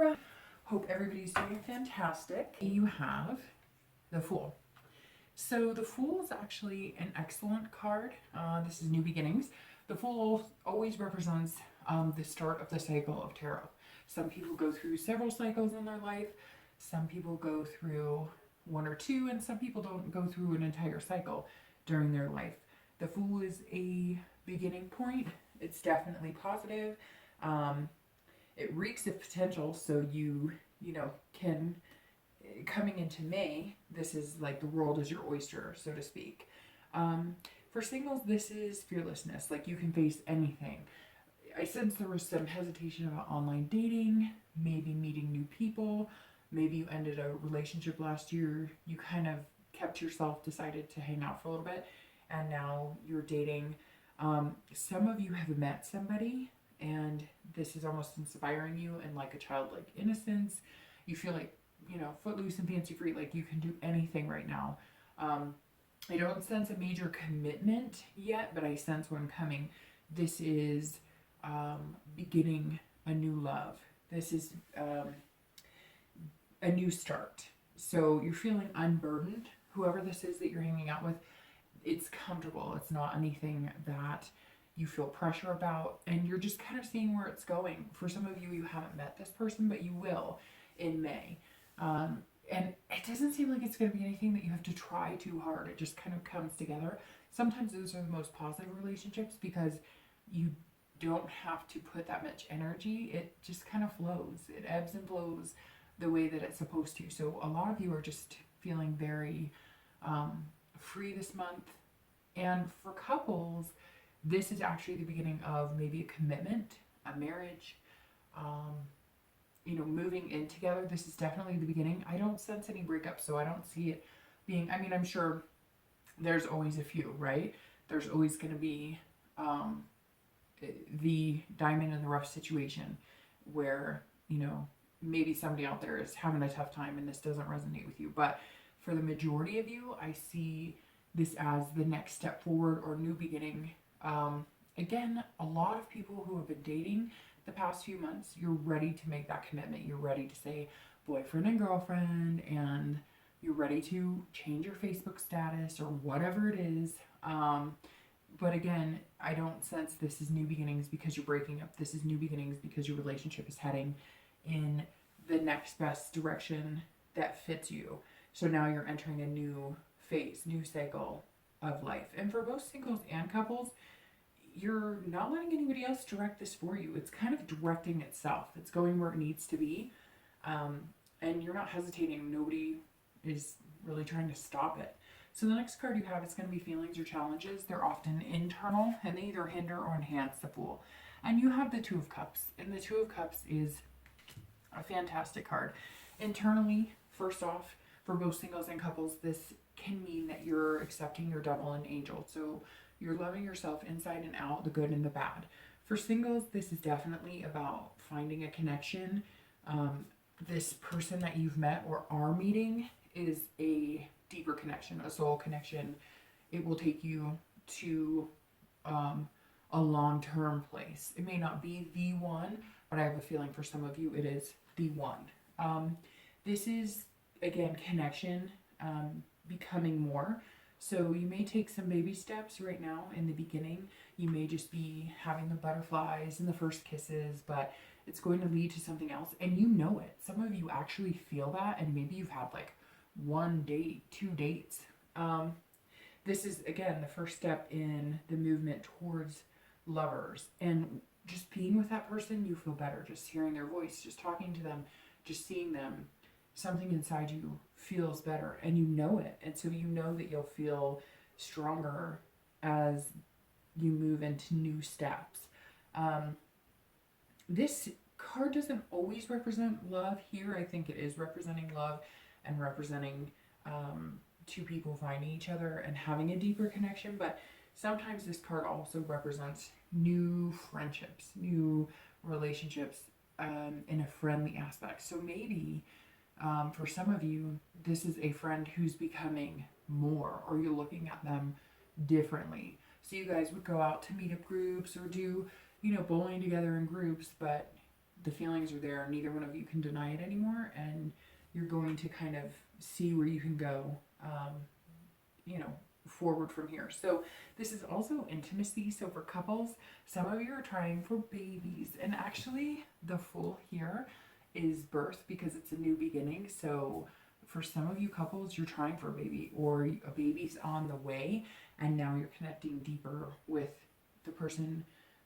Libra. Hope everybody's doing fantastic. You have the Fool. So the Fool is actually an excellent card. This is new beginnings. The Fool always represents the start of the cycle of tarot. Some people go through several cycles in their life. Some people go through one or two, and some people don't go through an entire cycle during their life. The Fool is a beginning point. It's definitely positive. It reeks of potential, so you can, coming into May, this is like the world is your oyster, so to speak. For singles, this is fearlessness. Like, you can face anything. I sense there was some hesitation about online dating, maybe meeting new people. Maybe you ended a relationship last year. You kind of kept yourself, decided to hang out for a little bit, and now you're dating. Some of you have met somebody, and this is almost inspiring you in like a childlike innocence. You feel like, footloose and fancy free, like you can do anything right now. I don't sense a major commitment yet, but I sense one coming. This is beginning a new love. This is a new start. So you're feeling unburdened. Whoever this is that you're hanging out with, it's comfortable. It's not anything that you feel pressure about, and you're just kind of seeing where it's going. For some of you, you haven't met this person, but you will in May. And it doesn't seem like it's going to be anything that you have to try too hard. It just kind of comes together. Sometimes those are the most positive relationships because you don't have to put that much energy. It just kind of flows. It ebbs and flows the way that it's supposed to. So a lot of you are just feeling very free this month. And for couples, this is actually the beginning of maybe a commitment, a marriage, moving in together. This is definitely the beginning. I don't sense any breakup, so I don't see it being, I'm sure there's always a few, right? There's always going to be the diamond in the rough situation where, maybe somebody out there is having a tough time and this doesn't resonate with you. But for the majority of you, I see this as the next step forward or new beginning. Again, a lot of people who have been dating the past few months, you're ready to make that commitment. You're ready to say boyfriend and girlfriend, and you're ready to change your Facebook status or whatever it is. But again, I don't sense this is new beginnings because you're breaking up. This is new beginnings because your relationship is heading in the next best direction that fits you. So now you're entering a new phase, new cycle of life. And for both singles and couples, you're not letting anybody else direct this for you. It's kind of directing itself. It's going where it needs to be. And you're not hesitating. Nobody is really trying to stop it. So the next card you have is going to be feelings or challenges. They're often internal, and they either hinder or enhance the Fool. And you have the Two of Cups. And the Two of Cups is a fantastic card. Internally, first off, for both singles and couples, this can mean that you're accepting your devil and angel. So you're loving yourself inside and out, the good and the bad. For singles, this is definitely about finding a connection. This person that you've met or are meeting is a deeper connection, a soul connection. It will take you to a long-term place. It may not be the one, but I have a feeling for some of you it is the one. This is, again, connection, becoming more. So you may take some baby steps right now in the beginning. You may just be having the butterflies and the first kisses, but it's going to lead to something else. And you know it. Some of you actually feel that, and maybe you've had like one date, 2 dates. This is, again, the first step in the movement towards lovers. And just being with that person, you feel better. Just hearing their voice, just talking to them, just seeing them. Something inside you feels better, and you know it. And so you know that you'll feel stronger as you move into new steps. This card doesn't always represent love here. I think it is representing love and representing two people finding each other and having a deeper connection. But sometimes this card also represents new friendships, new relationships in a friendly aspect. So maybe for some of you, this is a friend who's becoming more, or you're looking at them differently. So you guys would go out to meetup groups or do, bowling together in groups, but the feelings are there. Neither one of you can deny it anymore, and you're going to kind of see where you can go, you know, forward from here. So this is also intimacy. So for couples, some of you are trying for babies, and actually the Fool here is birth, because it's a new beginning. So for some of you couples, you're trying for a baby, or a baby's on the way, and now you're connecting deeper with the person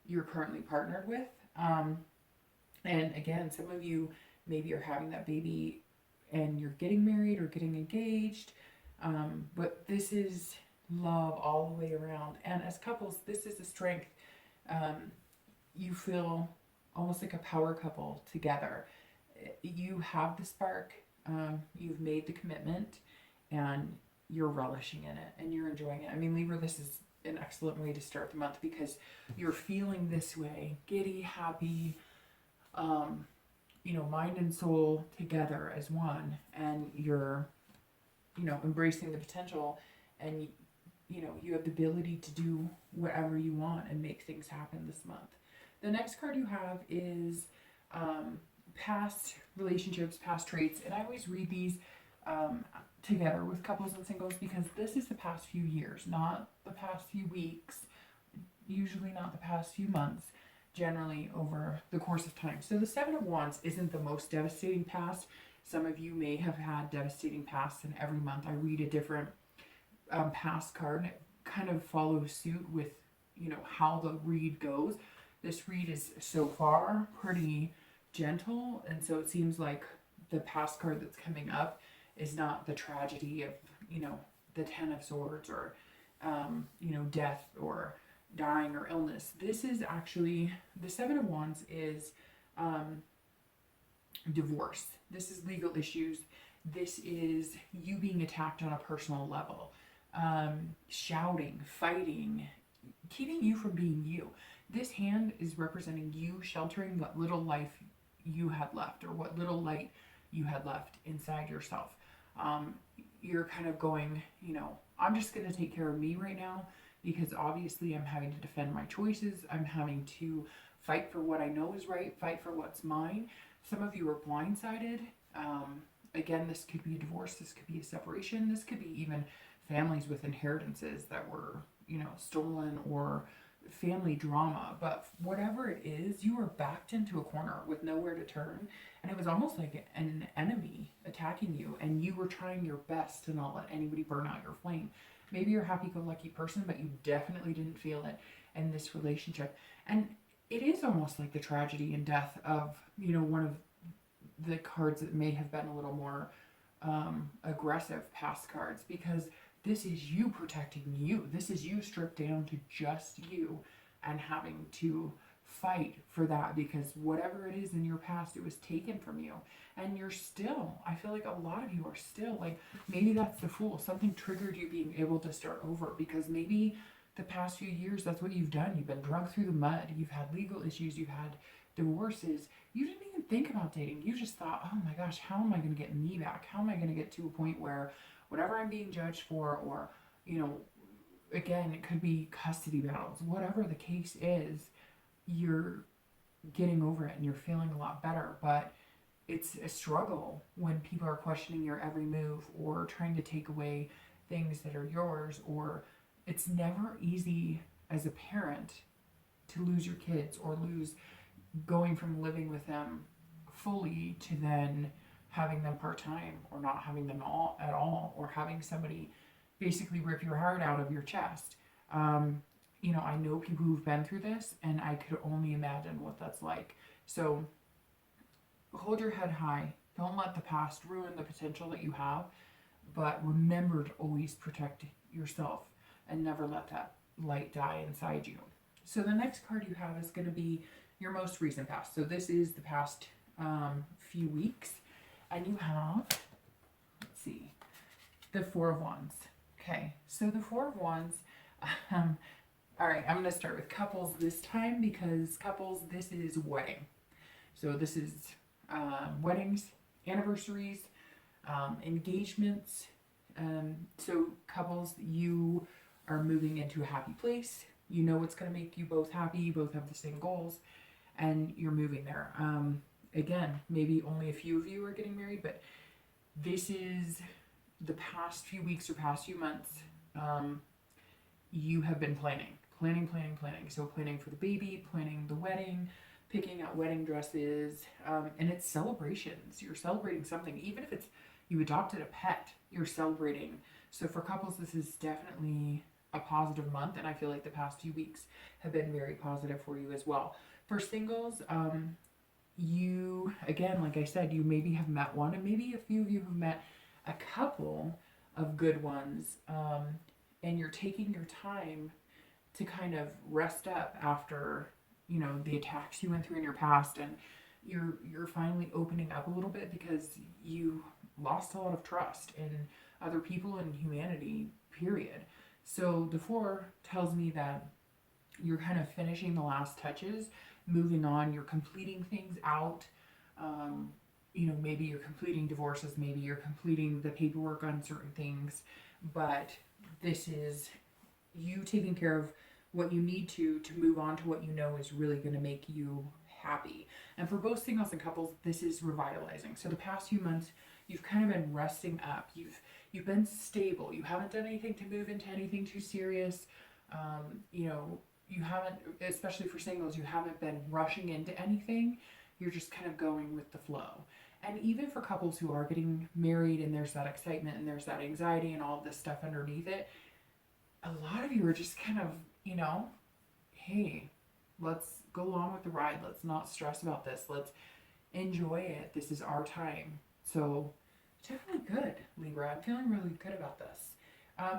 you're currently partnered with. And again, some of you maybe are having that baby and you're getting married or getting engaged. But this is love all the way around. And as couples, this is a strength. You feel almost like a power couple together. You have the spark, you've made the commitment, and you're relishing in it and you're enjoying it. I mean, Libra, this is an excellent way to start the month, because you're feeling this way, giddy, happy, you know, mind and soul together as one, and you're, you know, embracing the potential, and you know, you have the ability to do whatever you want and make things happen this month. The next card you have is past relationships, past traits, and I always read these together with couples and singles, because this is the past few years, not the past few weeks, usually not the past few months, generally over the course of time. So the Seven of Wands isn't the most devastating past. Some of you may have had devastating pasts, and every month I read a different past card, and it kind of follows suit with, you know, how the read goes. This read is so far pretty gentle, and so it seems like the past card that's coming up is not the tragedy of, you know, the Ten of Swords, or you know, death or dying or illness. This is actually, the Seven of Wands is divorce. This is legal issues. This is you being attacked on a personal level, shouting, fighting, keeping you from being you. This hand is representing you sheltering what little life you had left, or what little light you had left inside yourself. You're kind of going, you know, I'm just going to take care of me right now, because obviously I'm having to defend my choices. I'm having to fight for what I know is right, fight for what's mine. Some of you are blindsided. Again, this could be a divorce, this could be a separation, this could be even families with inheritances that were, you know, stolen, or family drama. But whatever it is, you were backed into a corner with nowhere to turn, and it was almost like an enemy attacking you, and you were trying your best to not let anybody burn out your flame. Maybe you're a happy-go-lucky person, but you definitely didn't feel it in this relationship. And it is almost like the tragedy and death of, you know, one of the cards that may have been a little more aggressive past cards, because this is you protecting you. This is you stripped down to just you, and having to fight for that, because whatever it is in your past, it was taken from you. And you're still, I feel like a lot of you are still, like, maybe that's the Fool. Something triggered you being able to start over, because maybe the past few years, that's what you've done. You've been dragged through the mud. You've had legal issues. You've had divorces. You didn't even think about dating. You just thought, oh my gosh, how am I going to get me back? How am I going to get to a point where whatever I'm being judged for, or, you know, again, it could be custody battles, whatever the case is, you're getting over it and you're feeling a lot better. But it's a struggle when people are questioning your every move, or trying to take away things that are yours, or it's never easy as a parent to lose your kids, or lose going from living with them fully to then having them part-time, or not having them at all, or having somebody basically rip your heart out of your chest. You know, I know people who've been through this, and I could only imagine what that's like. So hold your head high. Don't let the past ruin the potential that you have, but remember to always protect yourself and never let that light die inside you. So the next card you have is going to be your most recent past. So this is the past few weeks. And you have, let's see, the Four of Wands. Okay, so the Four of Wands, all right, I'm going to start with couples this time, because couples, this is wedding. So this is weddings, anniversaries, engagements. So couples, you are moving into a happy place. You know what's going to make you both happy. You both have the same goals. and you're moving there. Again, maybe only a few of you are getting married, but this is the past few weeks or past few months. You have been planning. So planning for the baby, planning the wedding, picking out wedding dresses, and it's celebrations. You're celebrating something. Even if it's you adopted a pet, you're celebrating. So for couples, this is definitely a positive month, and I feel like the past few weeks have been very positive for you as well. For singles, you, again, like I said, you maybe have met one, and maybe a few of you have met a couple of good ones, and you're taking your time to kind of rest up after, you know, the attacks you went through in your past, and you're finally opening up a little bit because you lost a lot of trust in other people and humanity, period. So the 4 tells me that you're kind of finishing the last touches, moving on, you're completing things out. You know, maybe you're completing divorces, maybe you're completing the paperwork on certain things, but this is you taking care of what you need to move on to what you know is really going to make you happy. And for both singles and couples, this is revitalizing. So the past few months, you've kind of been resting up. You've been stable. You haven't done anything to move into anything too serious. You know, you haven't, especially for singles, you haven't been rushing into anything. You're just kind of going with the flow. And even for couples who are getting married and there's that excitement and there's that anxiety and all of this stuff underneath it, a lot of you are just kind of, you know, hey, let's go along with the ride. Let's not stress about this. Let's enjoy it. This is our time. So definitely good, Libra. I'm feeling really good about this.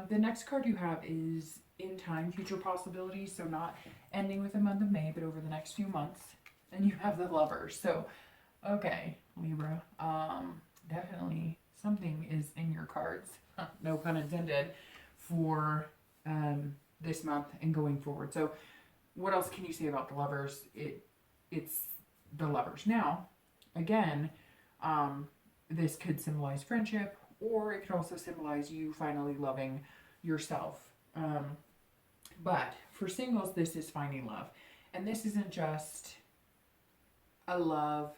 The next card you have is in time, future possibilities. So not ending with the month of May, but over the next few months. And you have the Lovers. So, okay, Libra. Definitely something is in your cards, no pun intended, for this month and going forward. So what else can you say about the Lovers? It's the Lovers. Now, again, this could symbolize friendship, or it could also symbolize you finally loving yourself. But for singles, this is finding love. And this isn't just a love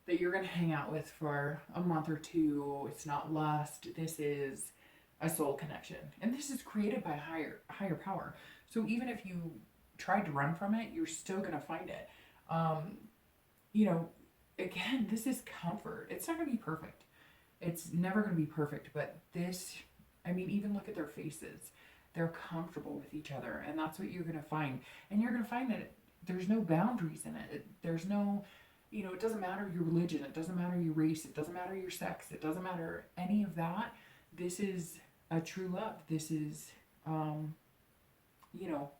that you're going to hang out with for a month or two. It's not lust. This is a soul connection. And this is created by higher power. So even if you tried to run from it, you're still going to find it. You know, again, this is comfort. It's not going to be perfect. It's never going to be perfect. But this, I mean, even look at their faces. They're comfortable with each other. And that's what you're going to find. And you're going to find that there's no boundaries in it. There's no, you know, it doesn't matter your religion. It doesn't matter your race. It doesn't matter your sex. It doesn't matter any of that. This is a true love. This is, you know,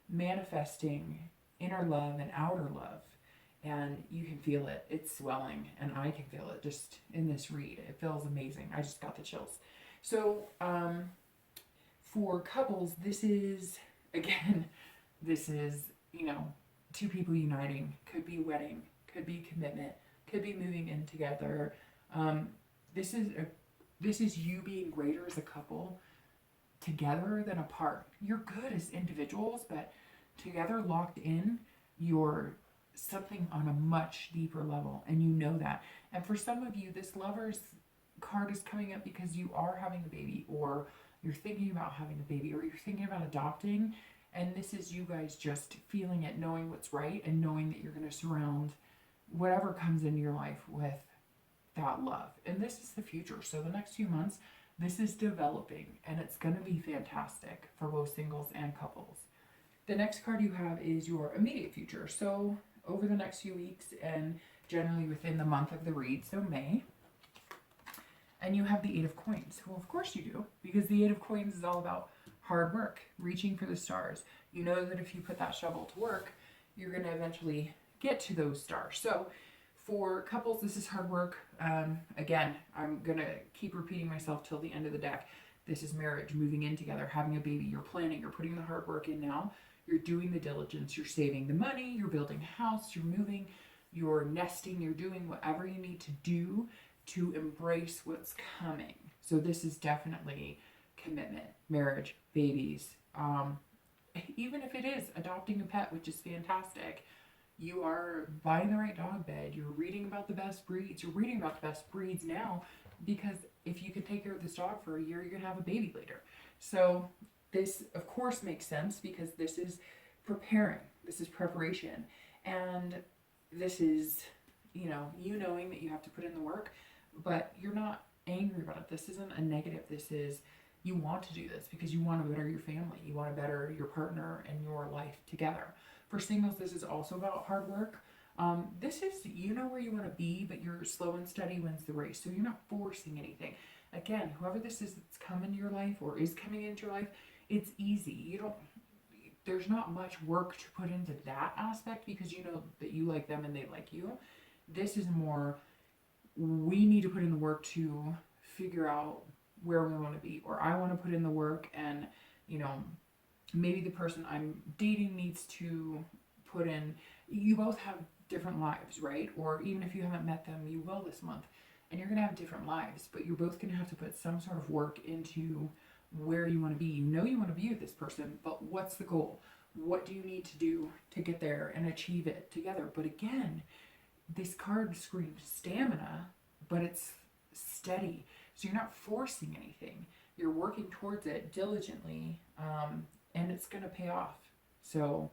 manifesting inner love and outer love. And you can feel it. It's swelling. And I can feel it just in this read. It feels amazing. I just got the chills. So, for couples, this is, again, this is, you know, two people uniting. Could be wedding. Could be commitment. Could be moving in together. This is you being greater as a couple together than apart. You're good as individuals, but together, locked in, you're something on a much deeper level, and you know that. And for some of you, this Lovers card is coming up because you are having a baby, or you're thinking about having a baby, or you're thinking about adopting, and this is you guys just feeling it, knowing what's right, and knowing that you're going to surround whatever comes into your life with that love. And this is the future. So the next few months, this is developing, and it's going to be fantastic for both singles and couples. The next card you have is your immediate future. So over the next few weeks, and generally within the month of the read, so May. And you have the 8 of Coins. Well, of course you do, because the 8 of Coins is all about hard work, reaching for the stars. You know that if you put that shovel to work, you're going to eventually get to those stars. So for couples, this is hard work. Again, I'm going to keep repeating myself till the end of the deck. This is marriage, moving in together, having a baby. You're planning, you're putting the hard work in now. You're doing the diligence, you're saving the money, you're building a house, you're moving, you're nesting, you're doing whatever you need to do to embrace what's coming. So this is definitely commitment, marriage, babies. Even if it is adopting a pet, which is fantastic, You are buying the right dog bed. You're reading about the best breeds. You're reading about the best breeds now because if you can take care of this dog for a year, you're going to have a baby later. So this, of course, makes sense because this is preparing. This is preparation. And this is, you knowing that you have to put in the work, but you're not angry about it. This isn't a negative. This is, you want to do this because you want to better your family. You want to better your partner and your life together. For singles, this is also about hard work. This is, you know where you want to be, but you're slow and steady wins the race. So you're not forcing anything. Again, whoever this is that's come into your life or is coming into your life, it's easy. There's not much work to put into that aspect because you know that you like them and they like you. This is more, we need to put in the work to figure out where we want to be, or I want to put in the work and, maybe the person I'm dating needs to put in, you both have different lives, right? Or even if you haven't met them, you will this month, and you're going to have different lives, but you're both going to have to put some sort of work into where you want to be. You know you want to be with this person, but what's the goal? What do you need to do to get there and achieve it together? But again, this card screams stamina, but it's steady. So you're not forcing anything. You're working towards it diligently, and it's going to pay off. So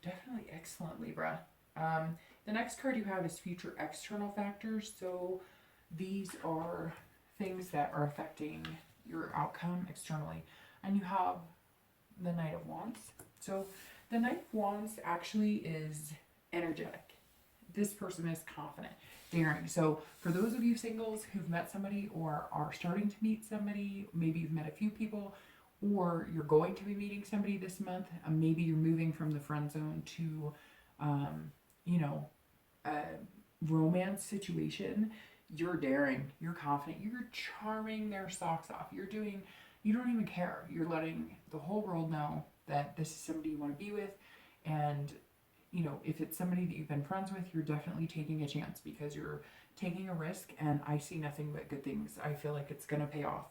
definitely excellent, Libra. The next card you have is future external factors. So these are things that are affecting your outcome externally. And you have the Knight of Wands. So the Knight of Wands actually is energetic. This person is confident, daring. So for those of you singles who've met somebody or are starting to meet somebody, maybe you've met a few people, or you're going to be meeting somebody this month, maybe you're moving from the friend zone to, a romance situation, you're daring, you're confident, you're charming their socks off. You don't even care. You're letting the whole world know that this is somebody you want to be with. And, if it's somebody that you've been friends with, you're definitely taking a chance because you're taking a risk, and I see nothing but good things. I feel like it's going to pay off.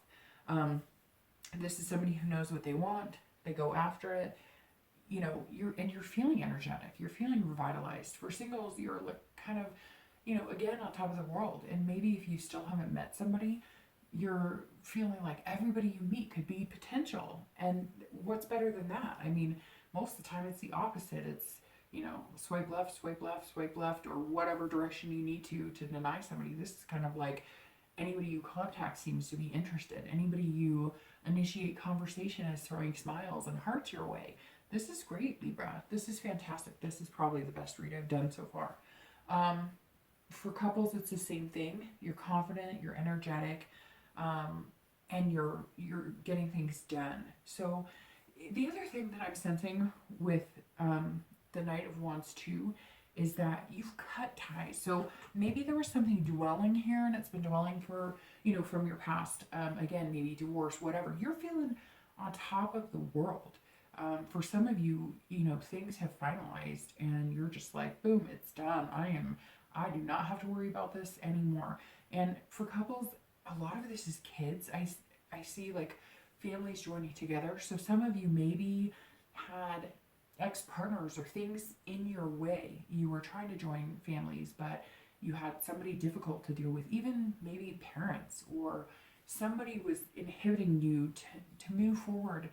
This is somebody who knows what they want. They go after it. You're feeling energetic. You're feeling revitalized. For singles, you're kind of, again, on top of the world. And maybe if you still haven't met somebody, you're feeling like everybody you meet could be potential. And what's better than that? I mean, most of the time it's the opposite. It's, swipe left, swipe left, swipe left, or whatever direction you need to deny somebody. This is kind of like anybody you contact seems to be interested. Anybody you initiate conversation is throwing smiles and hearts your way. This is great, Libra. This is fantastic. This is probably the best read I've done so far. For couples, it's the same thing. You're confident, you're energetic, and you're getting things done. So the other thing that I'm sensing with the Knight of Wands too is that you've cut ties. So maybe there was something dwelling here and it's been dwelling for, from your past. Again, maybe divorce, whatever. You're feeling on top of the world. For some of you, things have finalized and you're just like, boom, it's done. I do not have to worry about this anymore. And for couples, a lot of this is kids. I see like families joining together. So some of you maybe had ex-partners or things in your way. You were trying to join families, but you had somebody difficult to deal with, even maybe parents, or somebody was inhibiting you to move forward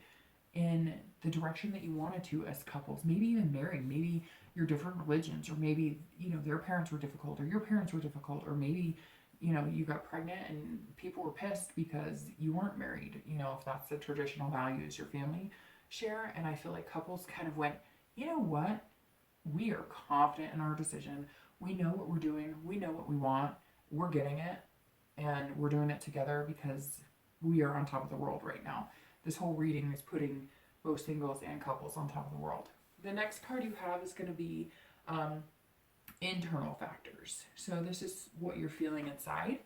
in the direction that you wanted to as couples. Maybe even marrying. Maybe you're different religions, or maybe, their parents were difficult, or your parents were difficult, or maybe, you got pregnant and people were pissed because you weren't married, if that's the traditional values your family share. And I feel like couples kind of went, you know what? We are confident in our decision. We know what we're doing. We know what we want. We're getting it. And we're doing it together because we are on top of the world right now. This whole reading is putting both singles and couples on top of the world. The next card you have is going to be internal factors. So this is what you're feeling inside.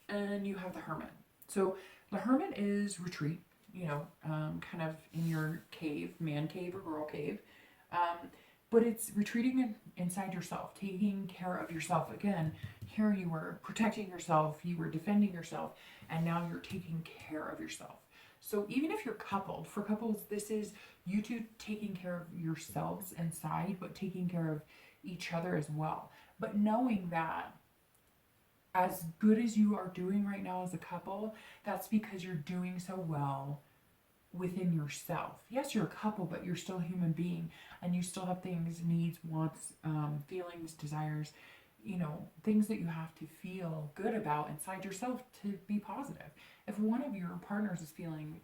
And you have the Hermit. So the Hermit is retreat, kind of in your cave, man cave or girl cave. But it's retreating inside yourself, taking care of yourself. Again, here you were protecting yourself, you were defending yourself, and now you're taking care of yourself. So even if you're coupled, for couples, this is you two taking care of yourselves inside, but taking care of each other as well. But knowing that as good as you are doing right now as a couple, that's because you're doing so well within yourself. Yes, you're a couple, but you're still a human being, and you still have things, needs, wants, feelings, desires, things that you have to feel good about inside yourself to be positive. If one of your partners is feeling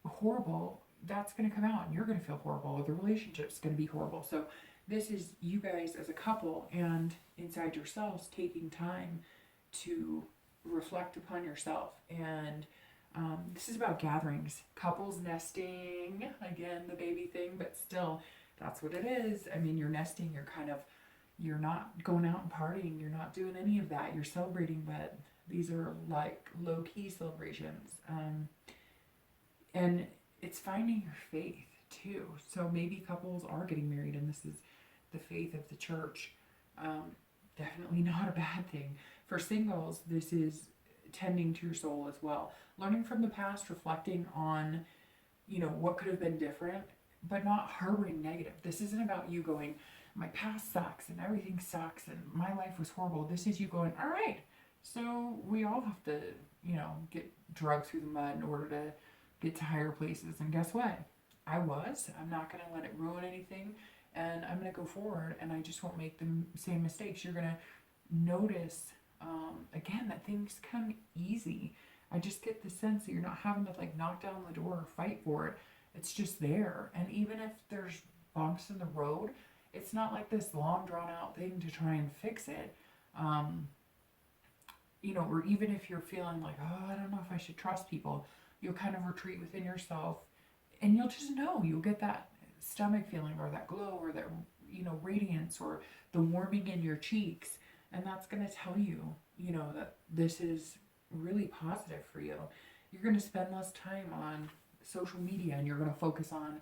horrible, that's going to come out and you're going to feel horrible, or the relationship's going to be horrible. So this is you guys as a couple and inside yourselves taking time to reflect upon yourself. And this is about gatherings, couples nesting, again, the baby thing, but still, that's what it is. I mean, you're nesting, you're not going out and partying, you're not doing any of that, you're celebrating, but these are like low-key celebrations. And it's finding your faith too. So maybe couples are getting married and this is the faith of the church. Definitely not a bad thing. For singles, this is tending to your soul as well. Learning from the past, reflecting on, what could have been different, but not harboring negative. This isn't about you going, my past sucks and everything sucks and my life was horrible. This is you going, all right, so we all have to, get dragged through the mud in order to get to higher places. And guess what? I'm not going to let it ruin anything. And I'm going to go forward and I just won't make the same mistakes. You're going to notice, again, that things come easy. I just get the sense that you're not having to knock down the door or fight for it. It's just there. And even if there's bumps in the road, it's not like this long drawn out thing to try and fix it. Or even if you're feeling like, oh, I don't know if I should trust people, you'll kind of retreat within yourself and you'll just know, you'll get that stomach feeling or that glow or that, radiance or the warming in your cheeks. And that's going to tell you, that this is really positive for you. You're going to spend less time on social media and you're going to focus on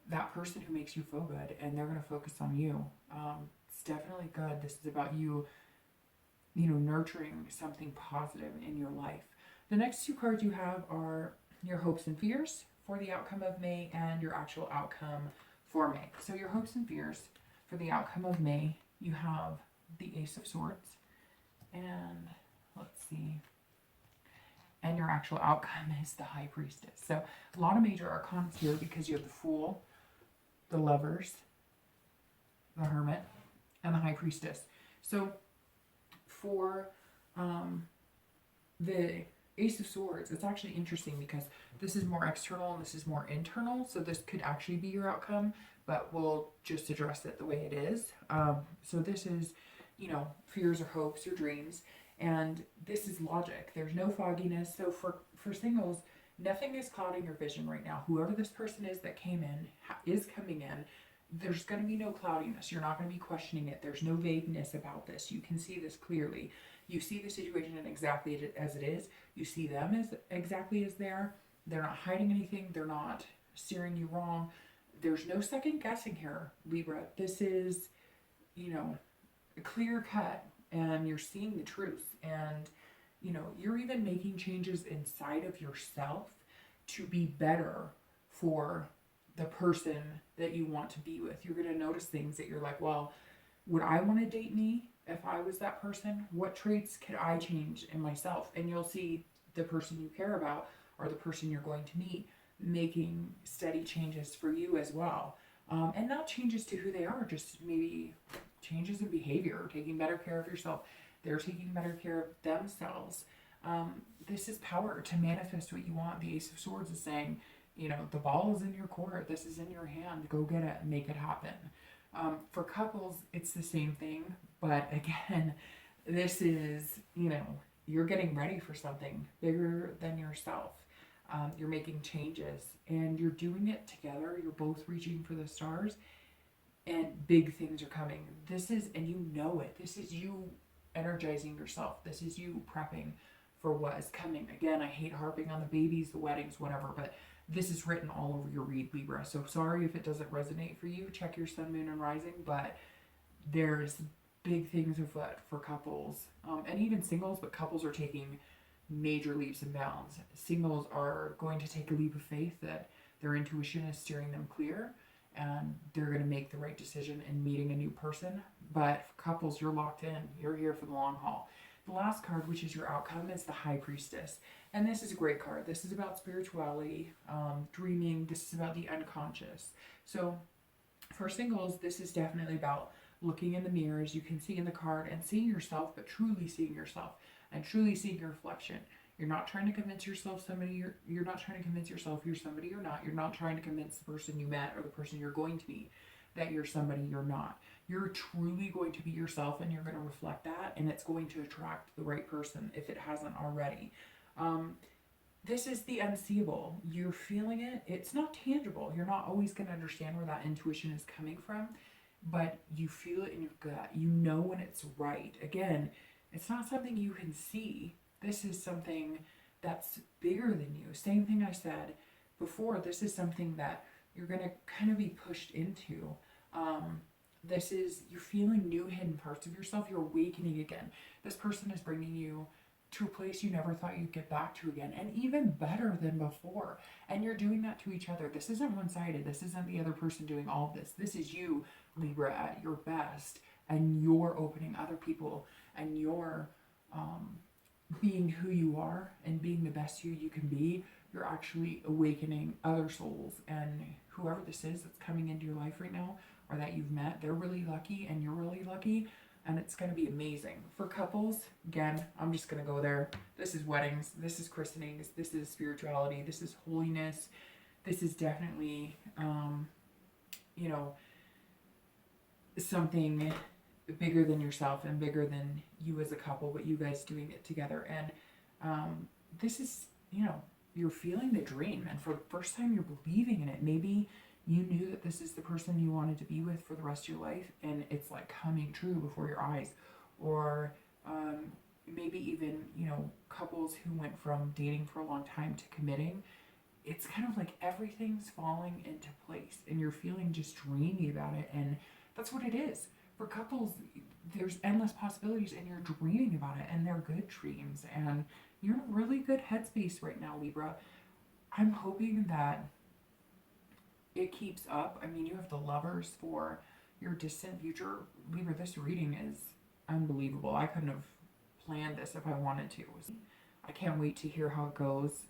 that person who makes you feel good and they're going to focus on you. It's definitely good. This is about you, nurturing something positive in your life. The next two cards you have are your hopes and fears for the outcome of May and your actual outcome for May. So your hopes and fears for the outcome of May, you have the Ace of Swords and let's see. And your actual outcome is the High Priestess. So a lot of major arcana here because you have the Fool, the Lovers, the Hermit, and the High Priestess. So for the Ace of Swords, it's actually interesting because this is more external and this is more internal. So this could actually be your outcome, but we'll just address it the way it is. So this is, fears or hopes or dreams. And this is logic. There's no fogginess. So for singles, nothing is clouding your vision right now. Whoever this person is that came in, is coming in, there's going to be no cloudiness. You're not going to be questioning it. There's no vagueness about this. You can see this clearly. You see the situation exactly as it is. You see them as exactly as they are. They're not hiding anything. They're not steering you wrong. There's no second guessing here, Libra. This is, a clear cut and you're seeing the truth. And, you're even making changes inside of yourself to be better for the person that you want to be with. You're going to notice things that you're like, well, would I want to date me if I was that person? What traits could I change in myself? And you'll see the person you care about or the person you're going to meet making steady changes for you as well. And not changes to who they are, just maybe changes in behavior, taking better care of yourself. They're taking better care of themselves. This is power to manifest what you want. The Ace of Swords is saying, the ball is in your court. This is in your hand. Go get it and make it happen. For couples, it's the same thing. But again, this is, you're getting ready for something bigger than yourself. You're making changes and you're doing it together. You're both reaching for the stars and big things are coming. And you know it. This is you energizing yourself. This is you prepping for what is coming. Again, I hate harping on the babies, the weddings, whatever, but this is written all over your read, Libra. So sorry if it doesn't resonate for you. Check your sun, moon, and rising, but there's big things afoot for couples and even singles, but couples are taking major leaps and bounds. Singles are going to take a leap of faith that their intuition is steering them clear and they're going to make the right decision in meeting a new person. But for couples, you're locked in. You're here for the long haul. The last card, which is your outcome, is the High Priestess. And this is a great card. This is about spirituality, dreaming. This is about the unconscious. So for singles, this is definitely about looking in the mirror, as you can see in the card, and seeing yourself, but truly seeing yourself and truly seeing your reflection. You're not trying to convince yourself you're not trying to convince yourself you're somebody you're not. You're not trying to convince the person you met or the person you're going to meet that you're somebody you're not. You're truly going to be yourself, and you're going to reflect that, and it's going to attract the right person if it hasn't already. This is the unseeable. You're feeling it. It's not tangible. You're not always going to understand where that intuition is coming from, but you feel it in your gut. You know when it's right. Again, it's not something you can see. This is something that's bigger than you. Same thing I said before. This is something that you're going to kind of be pushed into. This is, you're feeling new hidden parts of yourself. You're awakening again. This person is bringing you to a place you never thought you'd get back to again, and even better than before. And you're doing that to each other. This isn't one-sided. This isn't the other person doing all of this. This is you, Libra, at your best, and you're opening other people, and you're being who you are and being the best you can be. You're actually awakening other souls, and whoever this is that's coming into your life right now or that you've met, they're really lucky and you're really lucky, and it's going to be amazing. For couples, again, I'm just going to go there. This is weddings, this is christenings, this is spirituality, this is holiness. This is definitely, you know, something bigger than yourself and bigger than you as a couple, but you guys doing it together. And this is, you know, you're feeling the dream, and for the first time you're believing in it. Maybe you knew that this is the person you wanted to be with for the rest of your life, and it's like coming true before your eyes. Or maybe even, you know, couples who went from dating for a long time to committing. It's kind of like everything's falling into place and you're feeling just dreamy about it. And that's what it is. For couples, there's endless possibilities and you're dreaming about it, and they're good dreams, and you're in a really good headspace right now, Libra. I'm hoping that it keeps up. I mean, you have the Lovers for your distant future. Libra, this reading is unbelievable. I couldn't have planned this if I wanted to. I can't wait to hear how it goes.